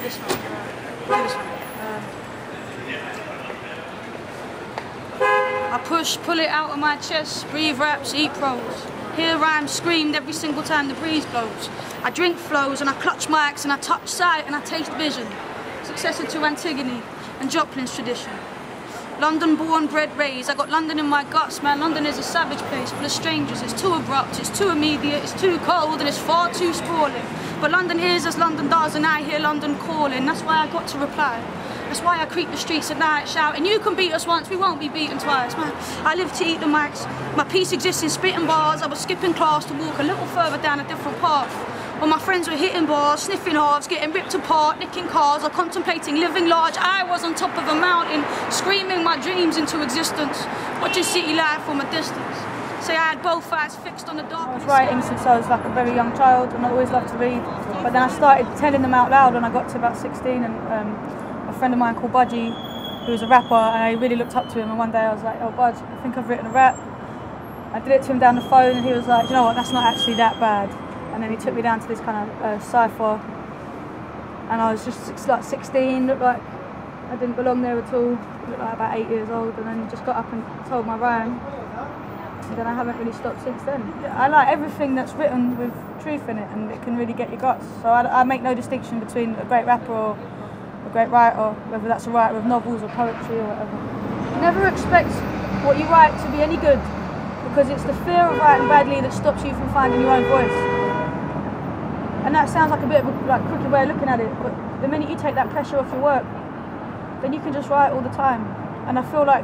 this one. This one. I push, pull it out of my chest, breathe raps, eat prose. Hear rhymes screamed every single time the breeze blows. I drink flows and I clutch mics and I touch sight and I taste vision. Successor to Antigone and Joplin's tradition. London born, bred, raised, I got London in my guts, man. London is a savage place full of strangers. It's too abrupt, it's too immediate, it's too cold and it's far too sprawling. But London hears as London does and I hear London calling. That's why I got to reply. That's why I creep the streets at night shouting, you can beat us once, we won't be beaten twice. Man, I live to eat the mics. My peace exists in spitting bars. I was skipping class to walk a little further down a different path. While my friends were hitting bars, sniffing halves, getting ripped apart, nicking cars, or contemplating living large, I was on top of a mountain, screaming my dreams into existence, watching city life from a distance. Say I had both eyes fixed on the dark. I was writing since I was like a very young child, and I always loved to read. But then I started telling them out loud when I got to about 16, and a friend of mine called Budgie, who was a rapper, and I really looked up to him, and one day I was like, oh Budge, I think I've written a rap. I did it to him down the phone and he was like, you know what, that's not actually that bad. And then he took me down to this kind of cypher, and I was just like 16, looked like I didn't belong there at all, looked like about 8 years old, and then just got up and told my rhyme. And then I haven't really stopped since then. I like everything that's written with truth in it, and it can really get your guts. So I make no distinction between a great rapper or a great writer, whether that's a writer of novels or poetry or whatever. Never expect what you write to be any good, because it's the fear of writing badly that stops you from finding your own voice. And that sounds like a bit of a crooked way of looking at it, but the minute you take that pressure off your work, then you can just write all the time. And I feel like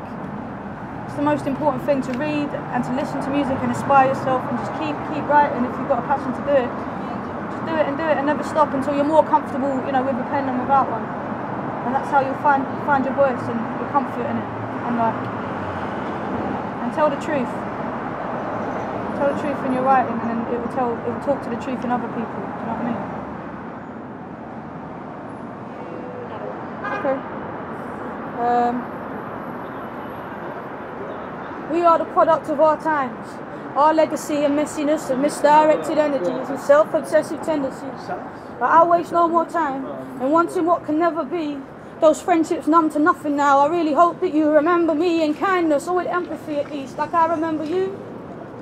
it's the most important thing to read and to listen to music and inspire yourself, and just keep writing. If you've got a passion to do it, just do it and never stop until you're more comfortable, you know, with a pen than without one. And that's how you'll find your voice and your comfort in it. And tell the truth. Tell the truth when you're writing, and then it will talk to the truth in other people. Do you know what I mean? Okay. We are the product of our times. Our legacy and messiness and misdirected energies and self-obsessive tendencies. But I'll waste no more time in wanting what can never be. Those friendships numb to nothing now. I really hope that you remember me in kindness, or with empathy at least, like I remember you.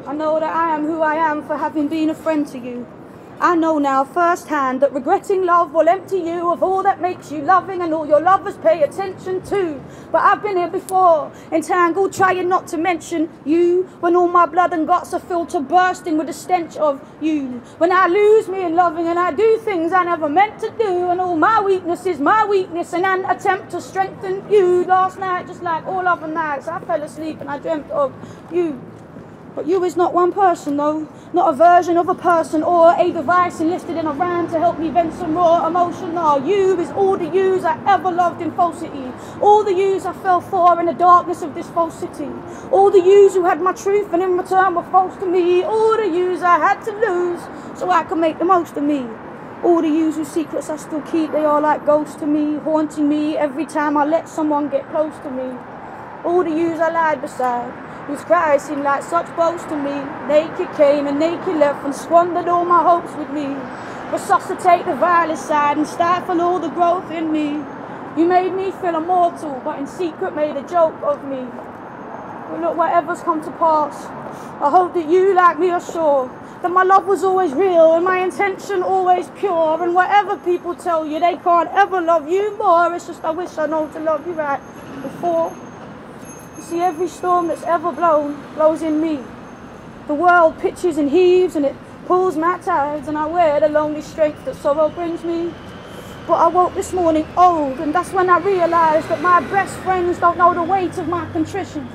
I know that I am who I am for having been a friend to you. I know now firsthand that regretting love will empty you of all that makes you loving and all your lovers pay attention to. But I've been here before, entangled, trying not to mention you, when all my blood and guts are filled to bursting with the stench of you. When I lose me in loving and I do things I never meant to do, and all my weakness is my weakness and an attempt to strengthen you. Last night, just like all other nights, I fell asleep and I dreamt of you. But you is not one person though, not a version of a person or a device enlisted in a rhyme to help me vent some raw emotion. No, you is all the yous I ever loved in falsity, all the yous I fell for in the darkness of this false city, all the yous who had my truth and in return were false to me, all the yous I had to lose so I could make the most of me. All the yous whose secrets I still keep, they are like ghosts to me, haunting me every time I let someone get close to me. All the yous I lied beside, whose cries seemed like such boast to me. Naked came and naked left and squandered all my hopes with me. Resuscitate the violent side and stifle all the growth in me. You made me feel immortal, but in secret made a joke of me. But look, whatever's come to pass, I hope that you, like me, are sure that my love was always real and my intention always pure. And whatever people tell you, they can't ever love you more. It's just I wish I know to love you right before. See, every storm that's ever blown blows in me. The world pitches and heaves and it pulls my tides, and I wear the lonely strength that sorrow brings me. But I woke this morning old, and that's when I realised that my best friends don't know the weight of my contrition,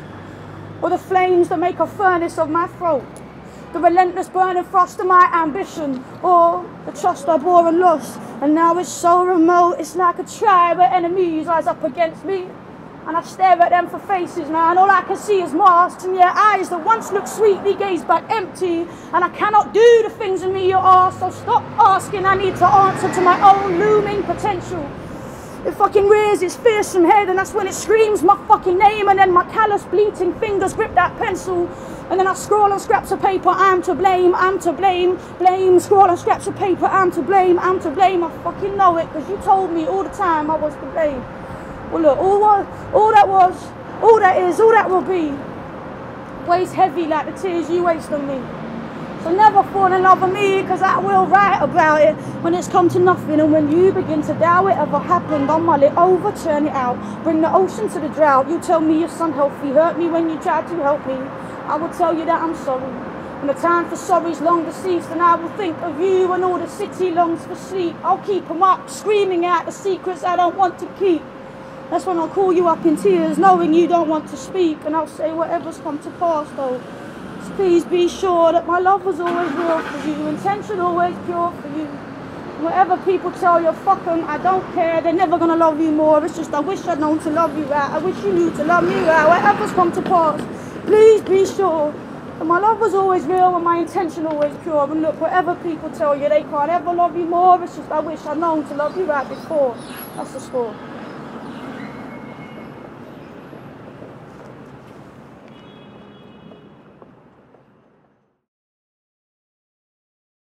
or the flames that make a furnace of my throat, the relentless burning frost of my ambition, or the trust I bore and lost. And now it's so remote, it's like a tribe where enemies rise up against me. And I stare at them for faces, man. All I can see is masks, and your eyes that once looked sweetly gaze back empty. And I cannot do the things in me you ask, so stop asking. I need to answer to my own looming potential. It fucking rears its fearsome head, and that's when it screams my fucking name, and then my callous bleating fingers grip that pencil, and then I scroll on scraps of paper, I'm to blame, blame, scroll on scraps of paper, I'm to blame, I fucking know it, because you told me all the time I was to blame. Well look, all that will be, weighs heavy like the tears you waste on me. So never fall in love with me, because I will write about it when it's come to nothing. And when you begin to doubt it ever happened, I'll mull it over, turn it out, bring the ocean to the drought. You tell me you're unhealthy, hurt me when you tried to help me. I will tell you that I'm sorry. When the time for sorry's long deceased, and I will think of you and all the city longs for sleep. I'll keep 'em up, screaming out the secrets I don't want to keep. That's when I'll call you up in tears, knowing you don't want to speak. And I'll say whatever's come to pass though. Please be sure that my love was always real for you, intention always pure for you. Whatever people tell you, fuck them, I don't care, they're never gonna love you more. It's just I wish I'd known to love you right, I wish you knew to love me right. Whatever's come to pass, please be sure that my love was always real and my intention always pure. And look, whatever people tell you, they can't ever love you more. It's just I wish I'd known to love you right before. That's the score.